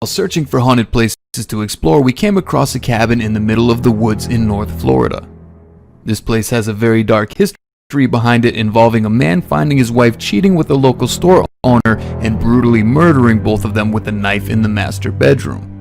searching for haunted places to explore, we came across a cabin in the middle of the woods in North Florida. This place has a very dark history behind it, involving a man finding his wife cheating with a local store owner and brutally murdering both of them with a knife in the master bedroom.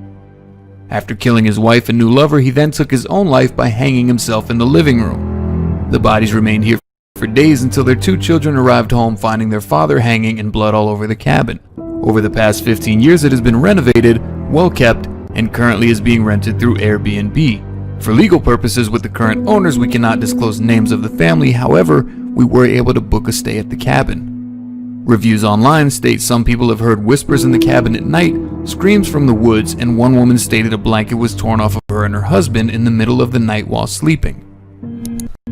After killing his wife and new lover, he then took his own life by hanging himself in the living room. The bodies remained here for days until their 2 children arrived home, finding their father hanging and blood all over the cabin. Over the past 15 years, it has been renovated, well kept, and currently is being rented through Airbnb. For legal purposes with the current owners, we cannot disclose names of the family. However, we were able to book a stay at the cabin. Reviews online state some people have heard whispers in the cabin at night, screams from the woods, and one woman stated a blanket was torn off of her and her husband in the middle of the night while sleeping.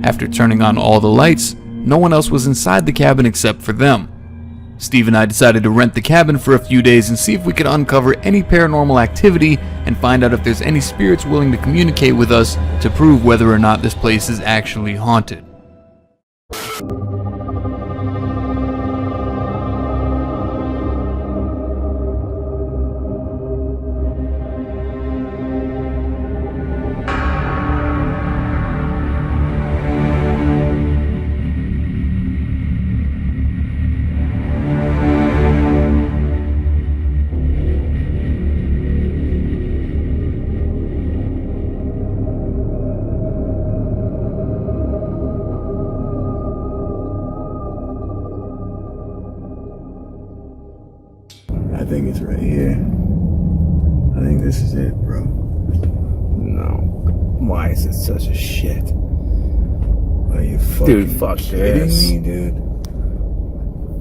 After turning on all the lights, no one else was inside the cabin except for them. Steve and I decided to rent the cabin for a few days and see if we could uncover any paranormal activity and find out if there's any spirits willing to communicate with us to prove whether or not this place is actually haunted. I think it's right here. I think this is it, bro. No. Why is it such a shit? Are you fucking kidding me, dude?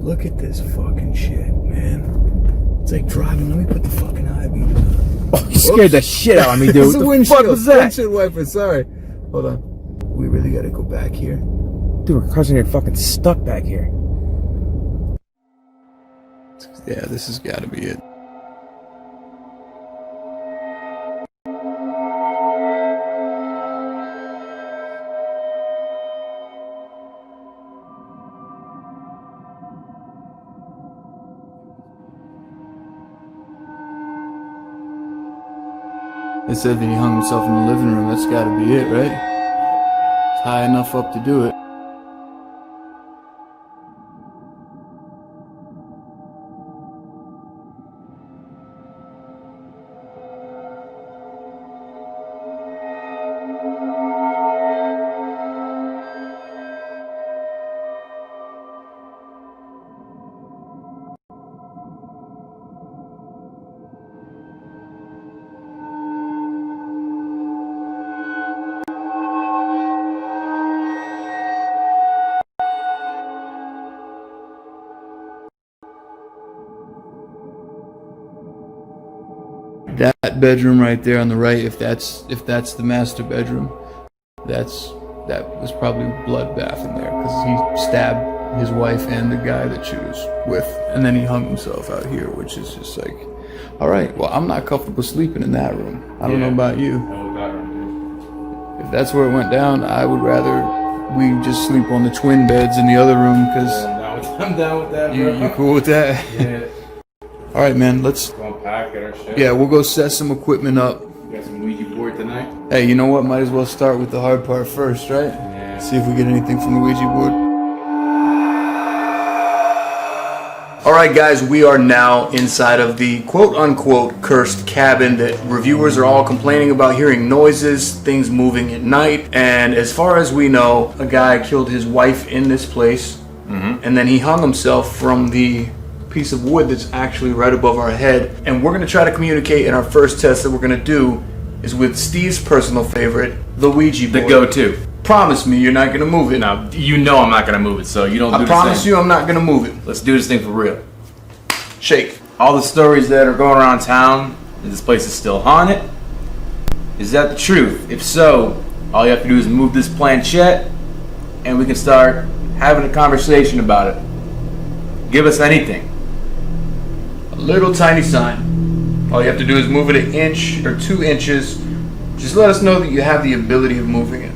Look at this fucking shit, man. It's like driving. Let me put the fucking high beam on. Oh, you scared the shit out of me, dude. What the fuck was that? Windshield wiper, sorry. Hold on. We really gotta go back here. Dude, we're cars gonna get fucking stuck back here. Yeah, this has got to be it. They said that he hung himself in the living room. That's got to be it, right? It's high enough up to do it. That bedroom right there on the right, if that's the master bedroom, that was probably a bloodbath in there, because he stabbed his wife and the guy that she was with, and then he hung himself out here, which is just like, all right, well, I'm not comfortable sleeping in that room. I don't know about you. If that's where it went down, I would rather we just sleep on the twin beds in the other room, because I'm down with that, bro. You cool with that? Yeah. All right, man, let's Go unpack, get our shit. yeah, we'll go set some equipment up. Got some Ouija board tonight. Hey, you know what? Might as well start with the hard part first, right? Yeah. See if we get anything from the Ouija board. Alright guys, we are now inside of the quote-unquote cursed cabin that reviewers are all complaining about hearing noises, things moving at night, and as far as we know, a guy killed his wife in this place, and then he hung himself from the piece of wood that's actually right above our head. And we're going to try to communicate, and our first test that we're going to do is with Steve's personal favorite, the Ouija board. The go-to. Promise me you're not going to move it. Now, you know I'm not going to move it, so you don't do I this promise thing. you I'm not going to move it. Let's do this thing for real. Shake. All the stories that are going around town that this place is still haunted, is that the truth? If so, all you have to do is move this planchette and we can start having a conversation about it. Give us anything. A little tiny sign. All you have to do is move it 1 inch or 2 inches. Just let us know that you have the ability of moving it.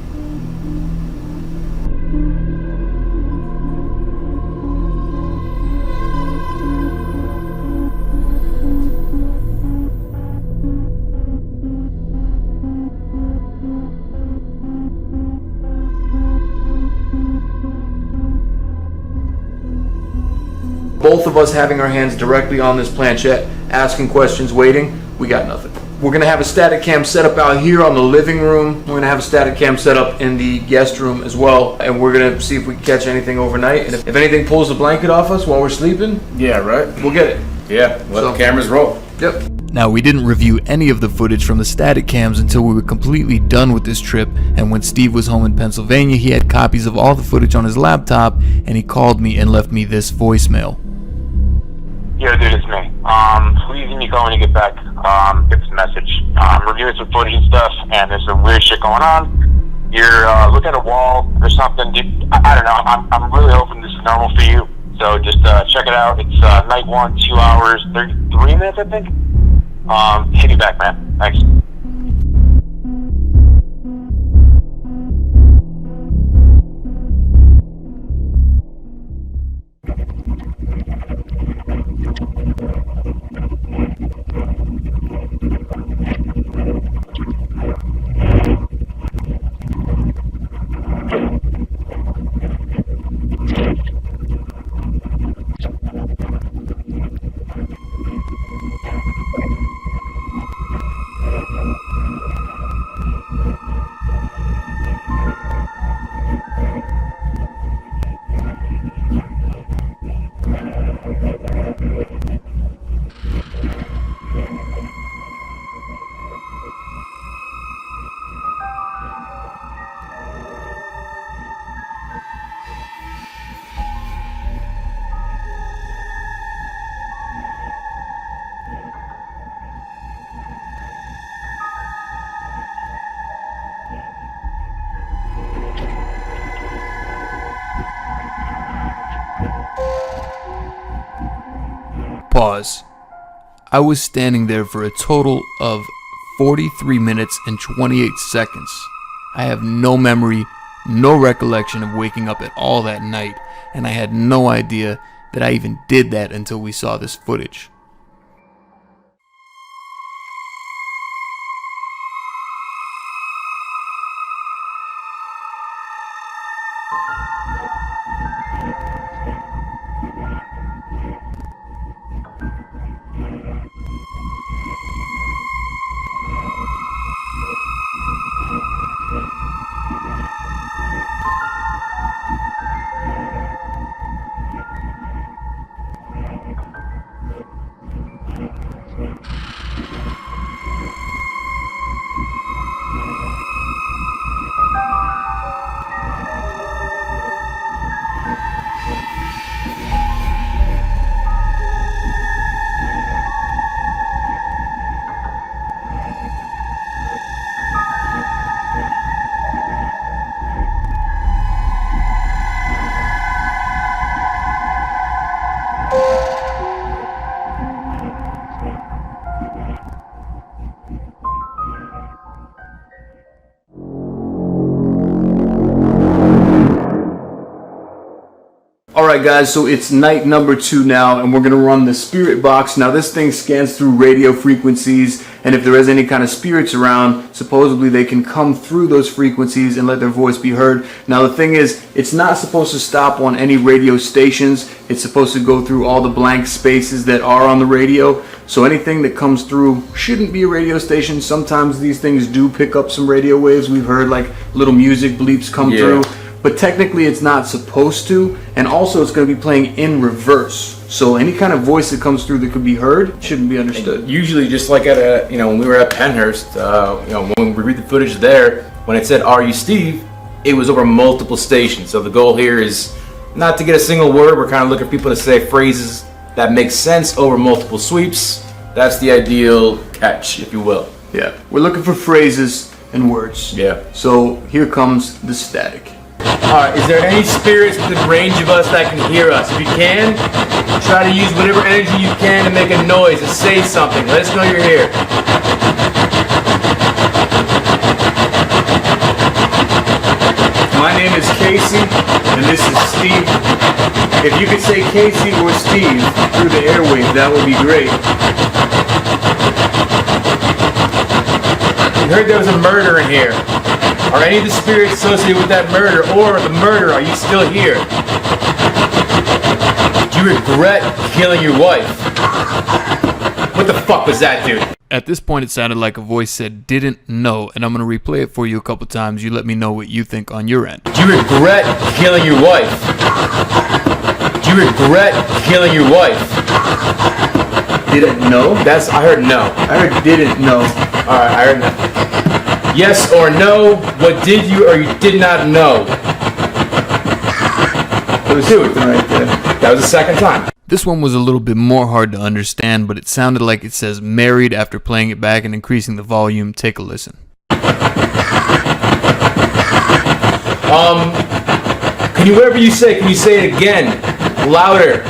both of us having our hands directly on this planchette, asking questions, waiting, we got nothing. We're gonna have a static cam set up out here on the living room. We're gonna have a static cam set up in the guest room as well, and we're gonna see if we can catch anything overnight. And if anything pulls the blanket off us while we're sleeping, Yeah, right? we'll get it. Yeah, let the cameras roll. Yep. Now, we didn't review any of the footage from the static cams until we were completely done with this trip, and when Steve was home in Pennsylvania, he had copies of all the footage on his laptop, and he called me and left me this voicemail. Yo, dude, it's me. Please give me a call when you get back. Get this message. Reviewing some footage and stuff, and there's some weird shit going on. You're looking at a wall or something. Dude, I don't know. I'm really hoping this is normal for you. So just check it out. It's night 1, 2 hours, 33 minutes, I think. Hit me back, man. Thanks. Pause. I was standing there for a total of 43 minutes and 28 seconds. I have no memory, no recollection of waking up at all that night, and I had no idea that I even did that until we saw this footage. Alright guys, so it's night number 2 now, and we're going to run the spirit box. Now this thing scans through radio frequencies, and if there is any kind of spirits around, supposedly they can come through those frequencies and let their voice be heard. Now the thing is, it's not supposed to stop on any radio stations. It's supposed to go through all the blank spaces that are on the radio. So anything that comes through shouldn't be a radio station. Sometimes these things do pick up some radio waves. We've heard like little music bleeps come through. But technically it's not supposed to, and also it's going to be playing in reverse. So any kind of voice that comes through that could be heard shouldn't be understood. And usually, just like at when we were at Penhurst, when we read the footage there, when it said "Are you Steve?" it was over multiple stations. So the goal here is not to get a single word. We're kind of looking for people to say phrases that make sense over multiple sweeps. That's the ideal catch, if you will. Yeah, we're looking for phrases and words. Yeah. So here comes the static. Alright, is there any spirits within range of us that can hear us? If you can, try to use whatever energy you can to make a noise, to say something. Let us know you're here. My name is Casey, and this is Steve. If you could say Casey or Steve through the airwaves, that would be great. We heard there was a murder in here. Are any of the spirits associated with that murder, or the murder, are you still here? Do Do you regret killing your wife? What the fuck was that, dude? At this point, it sounded like a voice said, "didn't know," and I'm going to replay it for you a couple times. You let me know what you think on your end. Do you regret killing your wife? Do you regret killing your wife? Didn't know? I heard no. I heard didn't know. Alright, I heard no. Yes or no, what did you or you did not know? It was something right there. That was the second time. This one was a little bit more hard to understand, but it sounded like it says married after playing it back and increasing the volume. Take a listen. Can you, whatever you say, can you say it again? Louder.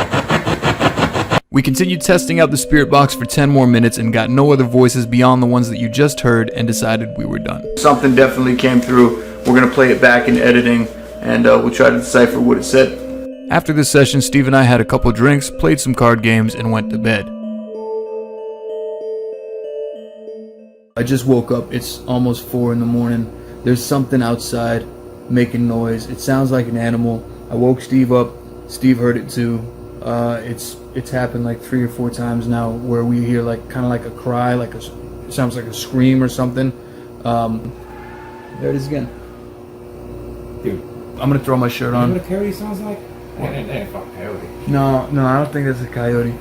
We continued testing out the spirit box for 10 more minutes and got no other voices beyond the ones that you just heard and decided we were done. Something definitely came through. We're going to play it back in editing, and we'll try to decipher what it said. After this session, Steve and I had a couple drinks, played some card games, and went to bed. I just woke up. It's almost 4 in the morning. There's something outside making noise. It sounds like an animal. I woke Steve up. Steve heard it too. It's happened like 3 or 4 times now where we hear like kind of like a cry, like it sounds like a scream or something. There it is again. Dude, I'm gonna throw my shirt on. you know what a coyote sounds like? That ain't fucking coyote. No, I don't think that's a coyote.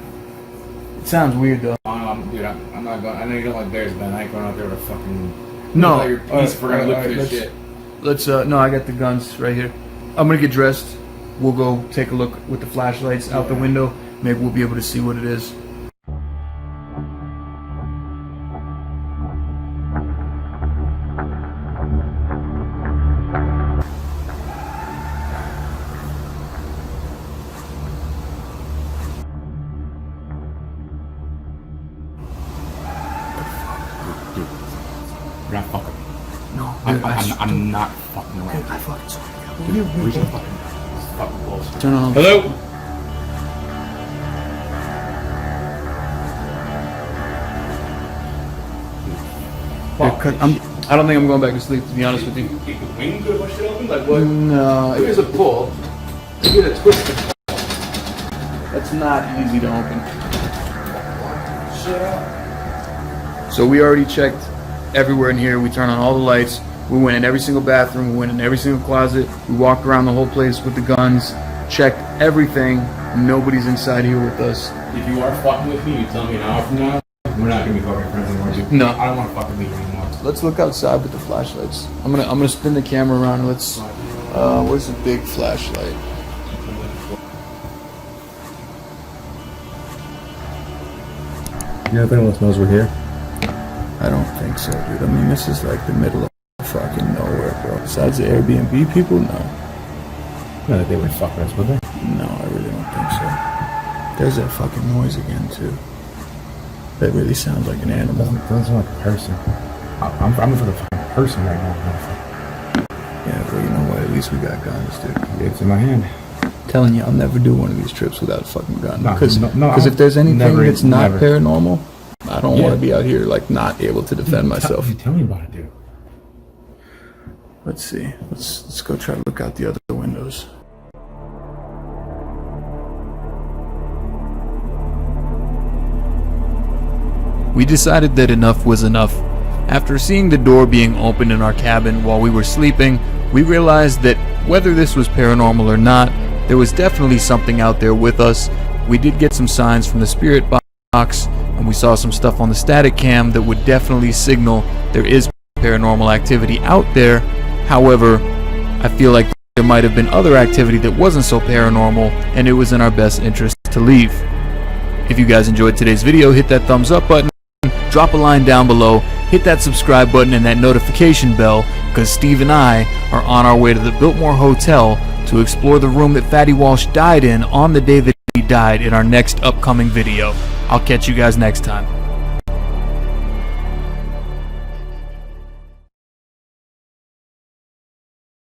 It sounds weird though. Dude, I'm not going. I know you don't like bears, but I ain't going out there with a fucking. No. Your piece if we're gonna look for this shit. Let's no, I got the guns right here. I'm gonna get dressed. We'll go take a look with the flashlights out the window. Maybe we'll be able to see what it is. You're not fucking. No, I'm not fucking around. I fucking saw it. We can fucking close. Turn on. Hello. I don't think I'm going back to sleep, to be honest with you. Keep the wing good, push it open, like what? No, Here's a pull. You get a twist. that's not easy to open. Shit out. So we already checked everywhere in here. We turned on all the lights. We went in every single bathroom. We went in every single closet. We walked around the whole place with the guns, checked everything. Nobody's inside here with us. If you are fucking with me, you tell me an hour from now. We're not gonna be fucking friends anymore, dude. No. I don't want to fucking leave anymore. Let's look outside with the flashlights. I'm gonna spin the camera around. Let's. Where's the big flashlight? You know if anyone else knows we're here? I don't think so, dude. I mean, this is like the middle of fucking nowhere, bro. Besides the Airbnb people, no. No, they would fuck us, would they? No, I really don't think so. There's that fucking noise again, too. That really sounds like an animal. Doesn't sound like a person. I'm for the fucking person right now. Yeah, well, you know what? At least we got guns, dude. It's in my hand. Telling you, I'll never do one of these trips without a fucking gun. No, Because no, if there's anything never, that's not never. paranormal, I don't want to be out here like not able to defend myself. Tell me about it, dude. Let's see. Let's go try to look out the other windows. We decided that enough was enough. After seeing the door being opened in our cabin while we were sleeping, we realized that whether this was paranormal or not, there was definitely something out there with us. We did get some signs from the spirit box, and we saw some stuff on the static cam that would definitely signal there is paranormal activity out there. However, I feel like there might have been other activity that wasn't so paranormal, and it was in our best interest to leave. If you guys enjoyed today's video, hit that thumbs up button, drop a line down below, hit that subscribe button and that notification bell, because Steve and I are on our way to the Biltmore Hotel to explore the room that Fatty Walsh died in on the day that he died in our next upcoming video. I'll catch you guys next time.